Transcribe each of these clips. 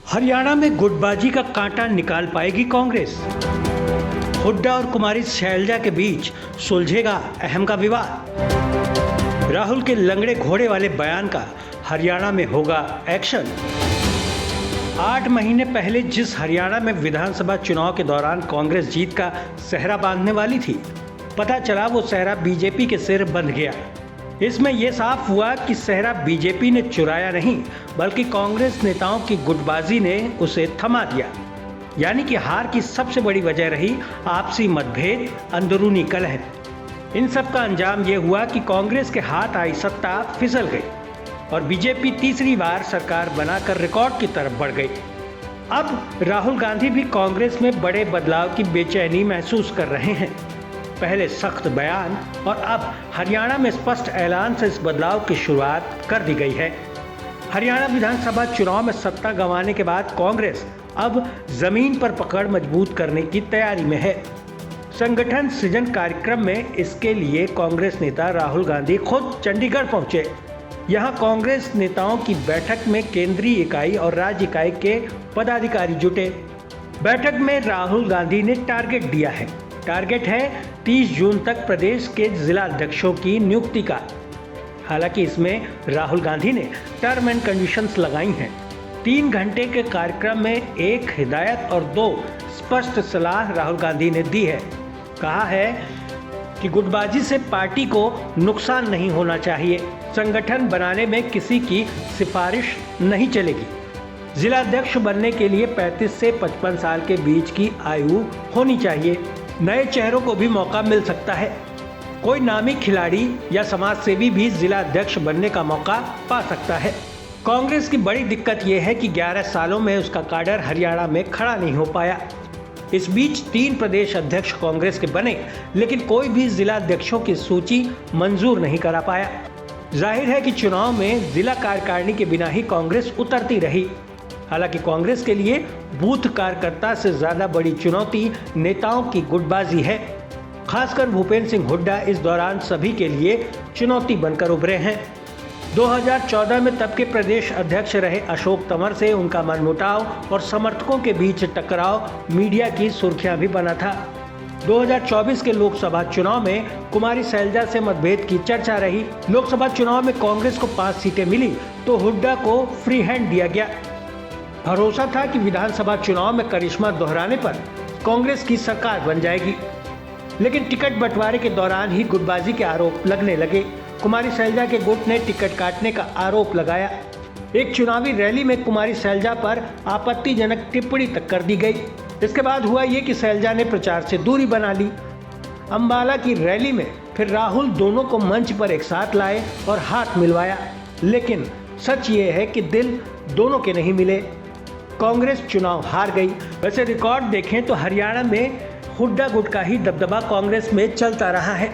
हरियाणा में गुटबाजी का कांटा निकाल पाएगी कांग्रेस। हुड्डा और कुमारी शैलजा के बीच सुलझेगा अहम का विवाद। राहुल के लंगड़े घोड़े वाले बयान का हरियाणा में होगा एक्शन। 8 महीने पहले जिस हरियाणा में विधानसभा चुनाव के दौरान कांग्रेस जीत का सेहरा बांधने वाली थी, पता चला वो सेहरा बीजेपी के सिर बंध गया। इसमें यह साफ हुआ कि सेहरा बीजेपी ने चुराया नहीं, बल्कि कांग्रेस नेताओं की गुटबाजी ने उसे थमा दिया। यानी कि हार की सबसे बड़ी वजह रही आपसी मतभेद, अंदरूनी कलह। इन सब का अंजाम यह हुआ कि कांग्रेस के हाथ आई सत्ता फिसल गई और बीजेपी तीसरी बार सरकार बनाकर रिकॉर्ड की तरफ बढ़ गई। अब राहुल गांधी भी कांग्रेस में बड़े बदलाव की बेचैनी महसूस कर रहे हैं। पहले सख्त बयान और अब हरियाणा में स्पष्ट ऐलान से इस बदलाव की शुरुआत कर दी गई है। हरियाणा विधानसभा चुनाव में सत्ता गंवाने के बाद कांग्रेस अब जमीन पर पकड़ मजबूत करने की तैयारी में है। संगठन सृजन कार्यक्रम में इसके लिए कांग्रेस नेता राहुल गांधी खुद चंडीगढ़ पहुंचे। यहां कांग्रेस नेताओं की बैठक में केंद्रीय इकाई और राज्य इकाई के पदाधिकारी जुटे। बैठक में राहुल गांधी ने टारगेट दिया है। टारगेट है 30 जून तक प्रदेश के जिला अध्यक्षों की नियुक्ति का। हालांकि इसमें राहुल गांधी ने टर्म एंड कंडीशंस लगाई हैं। 3 घंटे के कार्यक्रम में 1 हिदायत और 2 स्पष्ट सलाह राहुल गांधी ने दी है। कहा है कि गुटबाजी से पार्टी को नुकसान नहीं होना चाहिए। संगठन बनाने में किसी की सिफारिश नहीं चलेगी। जिला अध्यक्ष बनने के लिए 35 से 55 साल के बीच की आयु होनी चाहिए। नए चेहरों को भी मौका मिल सकता है। कोई नामी खिलाड़ी या समाज सेवी भी जिला अध्यक्ष बनने का मौका पा सकता है। कांग्रेस की बड़ी दिक्कत यह है कि 11 सालों में उसका काडर हरियाणा में खड़ा नहीं हो पाया। इस बीच 3 प्रदेश अध्यक्ष कांग्रेस के बने, लेकिन कोई भी जिला अध्यक्षों की सूची मंजूर नहीं करा पाया। जाहिर है कि चुनाव में जिला कार्यकारिणी के बिना ही कांग्रेस उतरती रही। हालांकि कांग्रेस के लिए बूथ कार्यकर्ता से ज्यादा बड़ी चुनौती नेताओं की गुटबाजी है। खासकर भूपेंद्र सिंह हुड्डा इस दौरान सभी के लिए चुनौती बनकर उभरे हैं। 2014 में तब के प्रदेश अध्यक्ष रहे अशोक तंवर से उनका मनमुटाव और समर्थकों के बीच टकराव मीडिया की सुर्खियां भी बना था। 2024 के लोकसभा चुनाव में कुमारी शैलजा से मतभेद की चर्चा रही। लोकसभा चुनाव में कांग्रेस को 5 सीटें मिली तो हुड्डा को फ्री हैंड दिया गया। भरोसा था कि विधानसभा चुनाव में करिश्मा दोहराने पर कांग्रेस की सरकार बन जाएगी, लेकिन टिकट बंटवारे के दौरान ही गुटबाजी के आरोप लगने लगे। कुमारी शैलजा के गुट ने टिकट काटने का आरोप लगाया। एक चुनावी रैली में कुमारी शैलजा पर आपत्तिजनक टिप्पणी तक कर दी गई। इसके बाद हुआ ये कि शैलजा ने प्रचार से दूरी बना ली। अंबाला की रैली में फिर राहुल दोनों को मंच पर एक साथ लाए और हाथ मिलवाया, लेकिन सच ये है कि दिल दोनों के नहीं मिले। कांग्रेस चुनाव हार गई। वैसे रिकॉर्ड देखें तो हरियाणा में हुड्डा गुट का ही दबदबा कांग्रेस में चलता रहा है।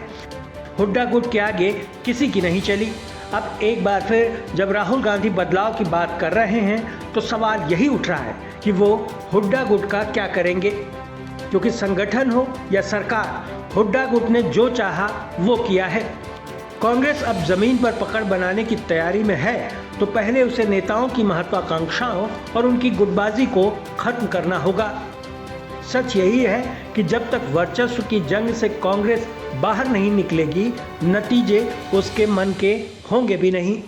हुड्डा गुट के आगे किसी की नहीं चली। अब एक बार फिर जब राहुल गांधी बदलाव की बात कर रहे हैं तो सवाल यही उठ रहा है कि वो हुड्डा गुट का क्या करेंगे, क्योंकि संगठन हो या सरकार, हुड्डा गुट ने जो चाहा वो किया है। कांग्रेस अब जमीन पर पकड़ बनाने की तैयारी में है, तो पहले उसे नेताओं की महत्वाकांक्षाओं और उनकी गुटबाजी को खत्म करना होगा। सच यही है कि जब तक वर्चस्व की जंग से कांग्रेस बाहर नहीं निकलेगी, नतीजे उसके मन के होंगे भी नहीं।